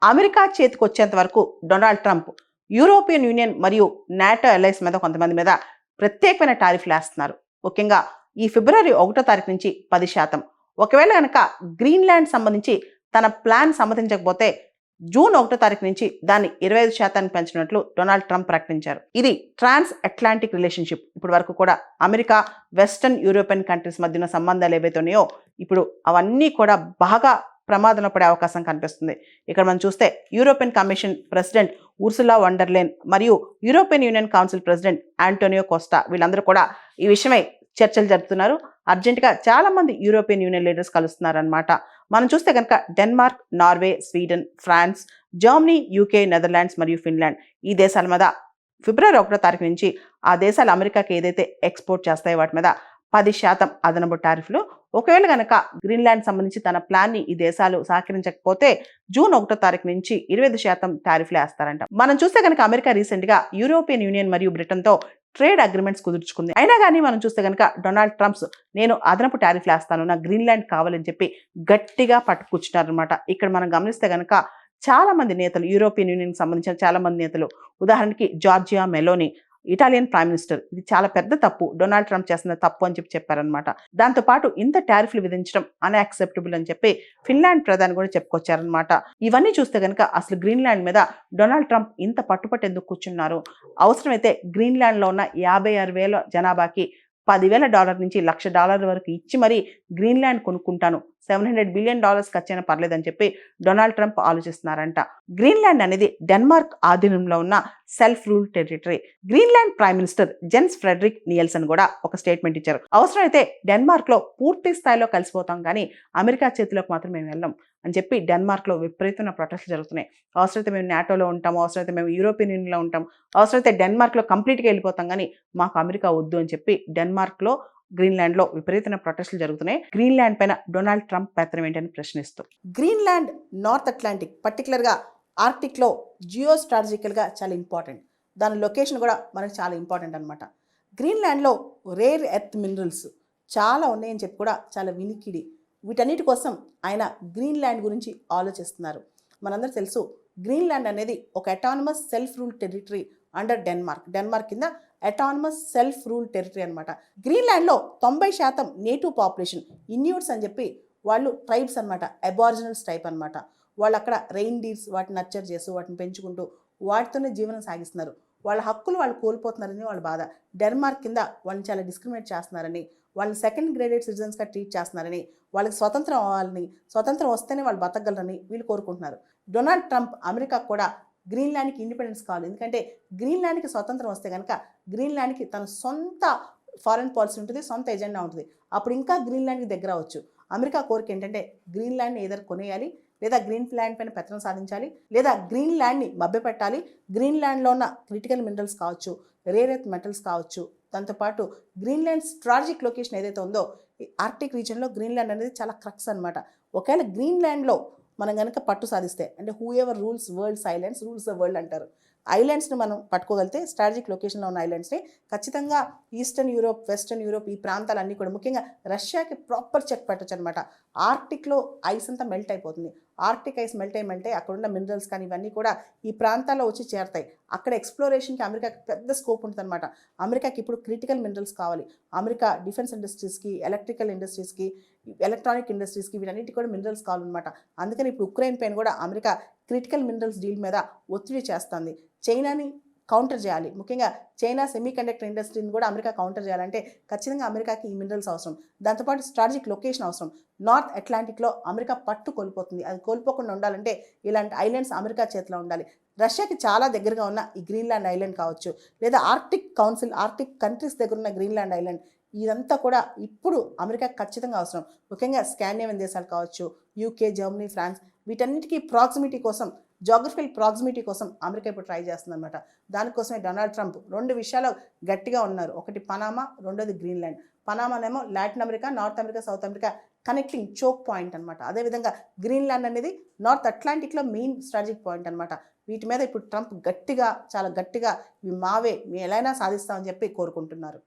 America చేతికొచ్చేంత వరకు Donald Trump European union మరియు NATO alloys మీద కొంతమంది మీద ప్రత్యేకమైన టారిఫ్లు వేస్తున్నారు. ముఖ్యంగా ఈ ఫిబ్రవరి 1వ తారీఖు నుంచి 10%. ఒకవేళ కనుక గ్రీన్లాండ్ సంబంధించి తన ప్లాన్ సమ్మతించకపోతే జూన్ 1వ తారీఖు నుంచి దాన్ని 25% పెంచినట్లు డొనాల్డ్ ట్రంప్ ప్రకటించారు. ఇది ట్రాన్స్ అట్లాంటిక్ రిలేషన్షిప్. ఇప్పటి వరకు కూడా అమెరికా వెస్టర్న్ యూరోపియన్ కంట్రీస్ మధ్య ఉన్న సంబంధాలు ఏవైతే ఉన్నాయో ఇప్పుడు అవన్నీ కూడా బాగా ప్రమాదంలో పడే అవకాశం కనిపిస్తుంది. ఇక్కడ మనం చూస్తే European Commission president Ursula von der Leyen మరియు European Union council president Antonio Costa వీళ్ళందరూ కూడా ఈ విషయమై చర్చలు జరుపుతున్నారు. అర్జెంటుగా చాలా మంది యూరోపియన్ యూనియన్ లీడర్స్ కలుస్తున్నారన్నమాట. మనం చూస్తే కనుక Denmark, Norway, Sweden, France, Germany, UK, Netherlands మరియు ఫిన్లాండ్ ఈ దేశాల మీద ఫిబ్రవరి 1వ తారీఖు నుంచి ఆ దేశాలు అమెరికాకి ఏదైతే ఎక్స్పోర్ట్ చేస్తాయో వాటి మీద 10% అదనపు టారిఫ్లు. ఒకవేళ కనుక గ్రీన్లాండ్ సంబంధించి తన ప్లాన్ని ఈ దేశాలు సహకరించకపోతే జూన్ 1వ తారీఖు నుంచి 25% టారిఫ్లు వేస్తారంట. మనం చూస్తే కనుక అమెరికా రీసెంట్ గా యూరోపియన్ యూనియన్ మరియు బ్రిటన్తో ట్రేడ్ అగ్రిమెంట్స్ కుదుర్చుకుంది. అయినా కానీ మనం చూస్తే కనుక డొనాల్డ్ ట్రంప్స్ నేను అదనపు టారిఫ్లు వేస్తాను, నాకు గ్రీన్లాండ్ కావాలని చెప్పి గట్టిగా పట్టుకూర్చున్నారనమాట. ఇక్కడ మనం గమనిస్తే కనుక చాలా మంది నేతలు యూరోపియన్ యూనియన్ సంబంధించిన చాలా మంది నేతలు, ఉదాహరణకి Georgia Meloni Italian prime minister, ఇది చాలా పెద్ద తప్పు, డొనాల్డ్ ట్రంప్ చేస్తున్న తప్పు అని చెప్పారనమాట. దాంతోపాటు ఇంత టారిఫ్లు విధించడం అన్యాక్సెప్టబుల్ అని చెప్పి ఫిన్లాండ్ ప్రధాని కూడా చెప్పుకొచ్చారనమాట. ఇవన్నీ చూస్తే కనుక అసలు గ్రీన్లాండ్ మీద డొనాల్డ్ ట్రంప్ ఇంత పట్టుపట్టు ఎందుకు కూర్చున్నారు? అవసరమైతే గ్రీన్లాండ్లో ఉన్న 56,000 జనాభాకి $10,000 నుంచి $1,00,000 వరకు ఇచ్చి మరీ గ్రీన్లాండ్ కొనుక్కుంటాను, $700 బిలియన్ ఖర్చైనా పర్లేదని చెప్పి డొనాల్డ్ ట్రంప్ ఆలోచిస్తున్నారంట. గ్రీన్లాండ్ అనేది డెన్మార్క్ ఆధీనంలో ఉన్న self rule territory. Greenland prime minister Jens Frederik Nielsen కూడా ఒక స్టేట్మెంట్ ఇచ్చారు. అవసరమైతే డెన్మార్క్ లో పూర్తి స్థాయిలో కలిసిపోతాం కానీ అమెరికా చేతిలోకి మాత్రం మేము వెళ్ళాం అని చెప్పి డెన్మార్క్ లో విపరీతమైన ప్రొటెస్ట్లు జరుగుతున్నాయి. అవసరమైతే మేము నాటోలో ఉంటాం, అవసరమైతే మేము యూరోపియన్ యూనియన్లో ఉంటాం, అవసరమైతే డెన్మార్క్ లో కంప్లీట్గా వెళ్ళిపోతాం కానీ మాకు అమెరికా వద్దు అని చెప్పి డెన్మార్క్ లో గ్రీన్లాండ్ లో విపరీతమైన ప్రొటెస్టులు జరుగుతున్నాయి. గ్రీన్లాండ్ పైన డొనాల్డ్ ట్రంప్ పెత్తనం ఏంటని ప్రశ్నిస్తూ. గ్రీన్లాండ్ నార్త్ అట్లాంటిక్, పర్టికులర్ గా ఆర్టిక్ లో జియో స్ట్రాటజికల్ గా చాలా ఇంపార్టెంట్. దాని లొకేషన్ కూడా మనకు చాలా ఇంపార్టెంట్ అనమాట. గ్రీన్లాండ్ లో రేర్ ఎర్త్ మినరల్స్ చాలా ఉన్నాయని చెప్పి కూడా చాలా వినికిడి. వీటన్నిటి కోసం ఆయన గ్రీన్లాండ్ గురించి ఆలోచిస్తున్నారు. మనందరూ తెలుసు గ్రీన్లాండ్ అనేది ఒక autonomous self rule territory under Denmark కింద అటానమస్ సెల్ఫ్ రూల్ టెరిటరీ అనమాట. గ్రీన్లాండ్లో 90% నేటివ్ పాపులేషన్ ఇన్యూట్స్ అని చెప్పి వాళ్ళు ట్రైబ్స్ అనమాట, అబారిజినల్స్ టైప్ అనమాట. వాళ్ళు అక్కడ రెయిన్ డీర్స్ వాటిని నర్చర్ చేస్తూ వాటిని పెంచుకుంటూ వాటితోనే జీవనం సాగిస్తున్నారు. వాళ్ళ హక్కులు వాళ్ళు కోల్పోతున్నారని వాళ్ళ బాధ. డెన్మార్క్ కింద వాళ్ళని చాలా డిస్క్రిమినేట్ చేస్తున్నారని, వాళ్ళని సెకండ్ గ్రేడెడ్ సిటిజన్స్గా ట్రీట్ చేస్తున్నారని, వాళ్ళకి స్వతంత్రం అవ్వాలని, స్వతంత్రం వస్తేనే వాళ్ళు బతకగలరని వీళ్ళు కోరుకుంటున్నారు. డొనాల్డ్ ట్రంప్ అమెరికా కూడా గ్రీన్లాండ్కి ఇండిపెండెన్స్ కావాలి. ఎందుకంటే గ్రీన్లాండ్కి స్వతంత్రం వస్తే కనుక గ్రీన్లాండ్కి తన సొంత ఫారెన్ పాలసీ ఉంటుంది, సొంత ఎజెండా ఉంటుంది. అప్పుడు ఇంకా గ్రీన్లాండ్కి దగ్గర అవ్వచ్చు. అమెరికా కోరిక ఏంటంటే గ్రీన్లాండ్ని ఏదైనా కొనేయాలి, లేదా గ్రీన్లాండ్ పైన పెత్తనం సాధించాలి, లేదా గ్రీన్లాండ్ని మభ్యపెట్టాలి. గ్రీన్లాండ్లో ఉన్న క్రిటికల్ మినరల్స్ కావచ్చు, రేర్ ఎర్త్ మెటల్స్ కావచ్చు, దాంతోపాటు గ్రీన్లాండ్ స్ట్రాటజిక్ లొకేషన్ ఏదైతే ఉందో ఈ ఆర్టిక్ రీజియన్లో గ్రీన్లాండ్ అనేది చాలా క్రక్స్ అనమాట. ఒకవేళ గ్రీన్లాండ్లో మనం కనుక పట్టు సాధిస్తే, అంటే who ever rules world's islands rules the world అంటారు. ఐలాండ్స్ని మనం పట్టుకోగలిగితే, స్ట్రాటజిక్ లొకేషన్లో ఉన్న ఐలాండ్స్ని ఖచ్చితంగా ఈస్టర్న్ యూరోప్, వెస్టర్న్ యూరోప్ ఈ ప్రాంతాలన్నీ కూడా ముఖ్యంగా రష్యాకి ప్రాపర్ చెక్ పెట్టచ్చు అనమాట. ఆర్టిక్లో ఐస్ అంతా మెల్ట్ అయిపోతుంది. ఆర్టిక్ ఐస్ మెల్ట్ అక్కడ ఉన్న మినరల్స్ కానీ ఇవన్నీ కూడా ఈ ప్రాంతాల్లో వచ్చి చేరతాయి. అక్కడ ఎక్స్ప్లోరేషన్కి అమెరికాకి పెద్ద స్కోప్ ఉంటుంది అనమాట. అమెరికాకి ఇప్పుడు క్రిటికల్ మినరల్స్ కావాలి. అమెరికా డిఫెన్స్ ఇండస్ట్రీస్కి, ఎలక్ట్రికల్ ఇండస్ట్రీస్కి, ఎలక్ట్రానిక్ ఇండస్ట్రీస్కి వీటన్నిటికి కూడా మినరల్స్ కావాలన్నమాట. అందుకని ఇప్పుడు ఉక్రెయిన్ పైన కూడా అమెరికా క్రిటికల్ మినరల్స్ డీల్ మీద ఒత్తిడి చేస్తుంది. చైనాని కౌంటర్ చేయాలి. ముఖ్యంగా చైనా సెమీ కండక్టర్ ఇండస్ట్రీని కూడా అమెరికా కౌంటర్ చేయాలంటే ఖచ్చితంగా అమెరికాకి ఈ మినరల్స్ అవసరం. దాంతోపాటు స్ట్రాటజిక్ లొకేషన్ అవసరం. నార్త్ అట్లాంటిక్లో అమెరికా పట్టు కోల్పోతుంది. అది కోల్పోకుండా ఉండాలంటే ఇలాంటి ఐలాండ్స్ అమెరికా చేతిలో ఉండాలి. రష్యాకి చాలా దగ్గరగా ఉన్న ఈ గ్రీన్లాండ్ ఐలాండ్ కావచ్చు, లేదా ఆర్టిక్ కౌన్సిల్, ఆర్టిక్ కంట్రీస్ దగ్గర ఉన్న గ్రీన్లాండ్ ఐలాండ్, ఇదంతా కూడా ఇప్పుడు అమెరికాకి ఖచ్చితంగా అవసరం. ముఖ్యంగా స్కాండినేవియన్ దేశాలు కావచ్చు, యూకే, జర్మనీ, ఫ్రాన్స్ వీటన్నిటికీ ప్రాక్సిమిటీ కోసం, జాగ్రఫికల్ ప్రాక్సిమిటీ కోసం అమెరికా ఇప్పుడు ట్రై చేస్తుంది అనమాట. దానికోసమే డొనాల్డ్ ట్రంప్ 2 విషయాలు గట్టిగా ఉన్నారు. ఒకటి పనామా, రెండోది గ్రీన్లాండ్. పనామానేమో Latin America, North America, South America connecting choke point అనమాట. అదేవిధంగా గ్రీన్లాండ్ అనేది నార్త్ అట్లాంటిక్లో మెయిన్ స్ట్రాటజిక్ పాయింట్ అనమాట. వీటి మీద ఇప్పుడు ట్రంప్ చాలా గట్టిగా ఇవి మావే, మేము ఎలా అయినా సాధిస్తామని చెప్పి కోరుకుంటున్నారు.